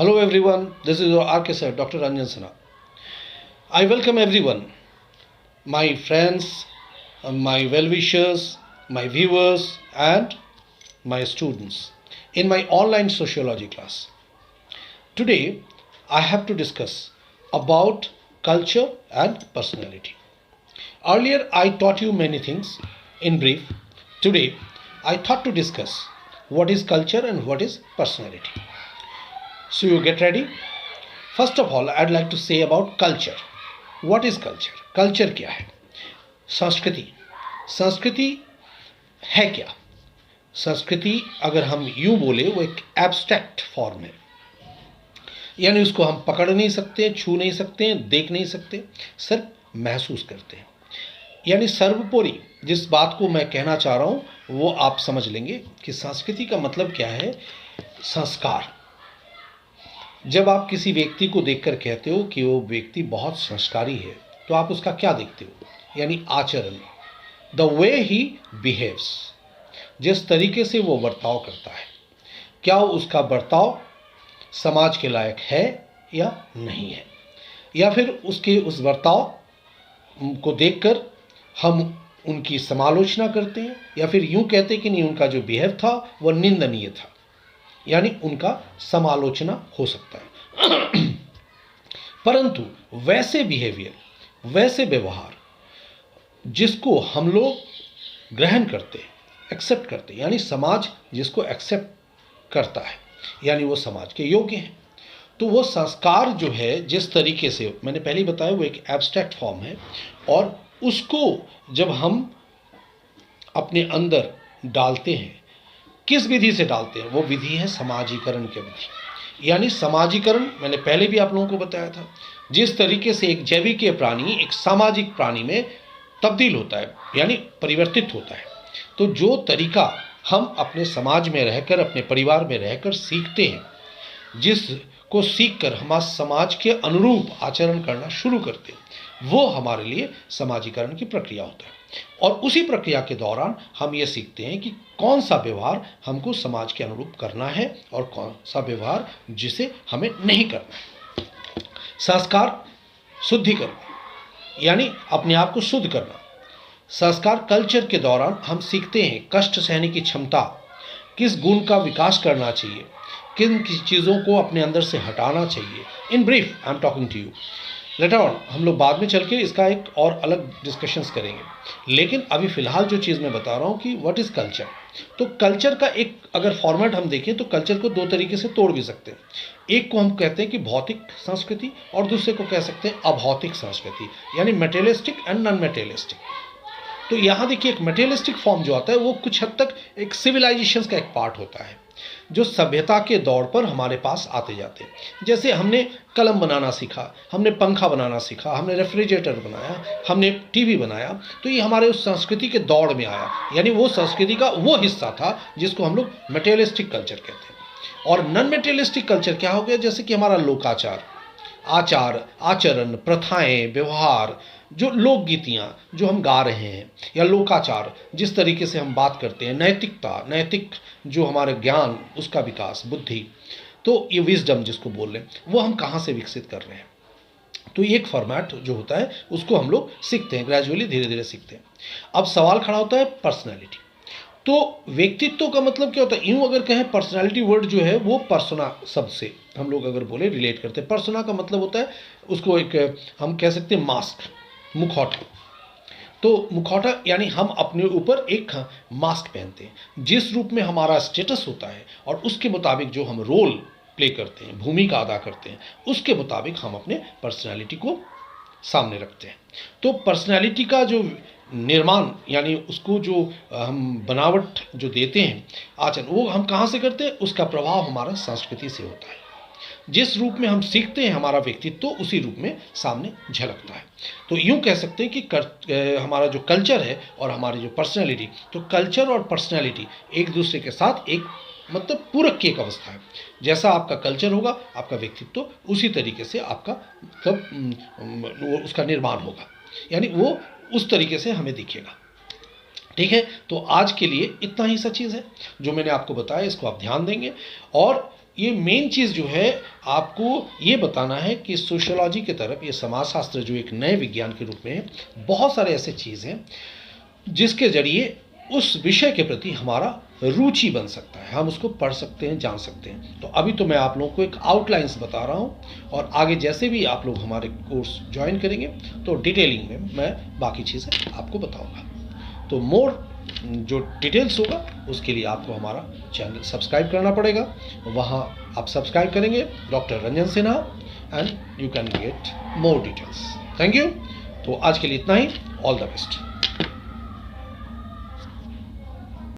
Hello everyone, this is your RK sir, Dr. Ranjan Sinha. I welcome everyone, my friends, my well-wishers, my viewers and my students in my online sociology class. Today I have to discuss about culture and personality. Earlier I taught you many things in brief. Today I thought to discuss what is culture and what is personality. So you get ready? First of all, I'd like to say about culture. What is culture? Culture क्या है? संस्कृति. संस्कृति है क्या? संस्कृति अगर हम यूं बोले वो एक एब्स्ट्रैक्ट फॉर्म है, यानी उसको हम पकड़ नहीं सकते, छू नहीं सकते, देख नहीं सकते, सिर्फ महसूस करते हैं. यानी सर्वोपरि जिस बात को मैं कहना चाह रहा हूं वो आप समझ लेंगे कि संस्कृति का मतलब क्या है. संस्कार. जब आप किसी व्यक्ति को देखकर कहते हो कि वो व्यक्ति बहुत संस्कारी है तो आप उसका क्या देखते हो? यानी आचरण. द वे ही बिहेव्स, जिस तरीके से वो बर्ताव करता है, क्या उसका बर्ताव समाज के लायक है या नहीं है, या फिर उसके उस बर्ताव को देखकर हम उनकी समालोचना करते हैं, या फिर यूं कहते हैं कि नहीं, उनका जो बिहेव था वह निंदनीय था, यानी उनका समालोचना हो सकता है. परंतु वैसे बिहेवियर, वैसे व्यवहार जिसको हम लोग ग्रहण करते हैं, एक्सेप्ट करते हैं, यानी समाज जिसको एक्सेप्ट करता है, यानी वो समाज के योग्य हैं, तो वो संस्कार जो है, जिस तरीके से मैंने पहले बताया, वो एक एब्स्ट्रैक्ट फॉर्म है और उसको जब हम अपने अंदर डालते हैं, किस विधि से डालते हैं? वो विधि है समाजीकरण की विधि. यानी समाजीकरण मैंने पहले भी आप लोगों को बताया था. जिस तरीके से एक जैविकीय प्राणी एक सामाजिक प्राणी में तब्दील होता है, यानी परिवर्तित होता है, तो जो तरीका हम अपने समाज में रहकर, अपने परिवार में रहकर सीखते हैं, जिसको सीखकर हम समाज के अनुरूप आचरण करना शुरू करते हैं, वो हमारे लिए समाजीकरण की प्रक्रिया होता है. और उसी प्रक्रिया के दौरान हम ये सीखते हैं कि कौन सा व्यवहार हमको समाज के अनुरूप करना है और कौन सा व्यवहार जिसे हमें नहीं करना है. संस्कार शुद्धिकरण, यानी अपने आप को शुद्ध करना. संस्कार कल्चर के दौरान हम सीखते हैं कष्ट सहने की क्षमता, किस गुण का विकास करना चाहिए, किन चीज़ों को अपने अंदर से हटाना चाहिए. In brief I am talking to you. Later on हम लोग बाद में चल के इसका एक और अलग डिस्कशंस करेंगे, लेकिन अभी फ़िलहाल जो चीज़ मैं बता रहा हूँ कि व्हाट इज़ कल्चर. तो कल्चर का एक अगर फॉर्मेट हम देखें तो कल्चर को दो तरीके से तोड़ भी सकते हैं. एक को हम कहते हैं कि भौतिक संस्कृति और दूसरे को कह सकते हैं अभौतिक संस्कृति, यानी मटेरियलिस्टिक एंड नॉन मटेरियलिस्टिक. तो यहाँ देखिए, एक मटेरियलिस्टिक फॉर्म जो आता है वो कुछ हद तक एक सिविलाइजेशन का एक पार्ट होता है, जो सभ्यता के दौर पर हमारे पास आते जाते हैं. जैसे हमने कलम बनाना सीखा, हमने पंखा बनाना सीखा, हमने रेफ्रिजरेटर बनाया, हमने टीवी बनाया, तो ये हमारे उस संस्कृति के दौड़ में आया, यानी वो संस्कृति का वो हिस्सा था जिसको हम लोग मटेरियलिस्टिक कल्चर कहते हैं. और नॉन मटेरियलिस्टिक कल्चर क्या हो गया? जैसे कि हमारा लोकाचार, आचार, आचरण, प्रथाएं, व्यवहार, जो लोकगीतियाँ जो हम गा रहे हैं, या लोकाचार जिस तरीके से हम बात करते हैं, नैतिकता, नैतिक जो हमारे ज्ञान, उसका विकास, बुद्धि, तो ये विजडम जिसको बोल रहे हैं, वो हम कहाँ से विकसित कर रहे हैं. तो ये एक फॉर्मेट जो होता है उसको हम लोग सीखते हैं, ग्रेजुअली धीरे धीरे सीखते हैं. अब सवाल खड़ा होता है पर्सनैलिटी. तो व्यक्तित्व का मतलब क्या होता है? यूँ अगर कहें, पर्सनैलिटी वर्ड जो है वो पर्सोना शब्द से हम लोग अगर बोले रिलेट करते हैं. पर्सोना का मतलब होता है, उसको एक हम कह सकते हैं मास्क, मुखौटा. तो मुखौटा यानी हम अपने ऊपर एक मास्क पहनते हैं, जिस रूप में हमारा स्टेटस होता है और उसके मुताबिक जो हम रोल प्ले करते हैं, भूमिका अदा करते हैं, उसके मुताबिक हम अपने पर्सनैलिटी को सामने रखते हैं. तो पर्सनैलिटी का जो निर्माण, यानी उसको जो हम बनावट जो देते हैं, आचरण, वो हम कहाँ से करते हैं? उसका प्रभाव हमारा संस्कृति से होता है. जिस रूप में हम सीखते हैं हमारा व्यक्तित्व उसी रूप में सामने झलकता है. तो यूँ कह सकते हैं कि हमारा जो कल्चर है और हमारी जो पर्सनैलिटी, तो कल्चर और पर्सनैलिटी एक दूसरे के साथ एक मतलब पूरक की एक अवस्था है. जैसा आपका कल्चर होगा, आपका व्यक्तित्व उसी तरीके से आपका मतलब उसका निर्माण होगा, यानी वो उस तरीके से हमें दिखेगा. ठीक है, तो आज के लिए इतना ही सा चीज़ है जो मैंने आपको बताया, इसको आप ध्यान देंगे और ये मेन चीज़ जो है आपको ये बताना है कि सोशियोलॉजी की तरफ, ये समाजशास्त्र जो एक नए विज्ञान के रूप में है, बहुत सारे ऐसे चीज़ हैं जिसके जरिए उस विषय के प्रति हमारा रुचि बन सकता है, हम उसको पढ़ सकते हैं, जान सकते हैं। तो अभी तो मैं आप लोगों को एक आउटलाइंस बता रहा हूँ, और आगे जैसे भी आप लोग हमारे कोर्स ज्वाइन करेंगे तो डिटेलिंग में मैं बाकी चीज़ें आपको बताऊँगा। तो मोर जो डिटेल्स होगा उसके लिए आपको हमारा चैनल सब्सक्राइब करना पड़ेगा। वहाँ आप सब्सक्राइब करेंगे doctor Ranjan Sinha, and you can get more details. Thank you. तो आज के लिए इतना ही। All the best.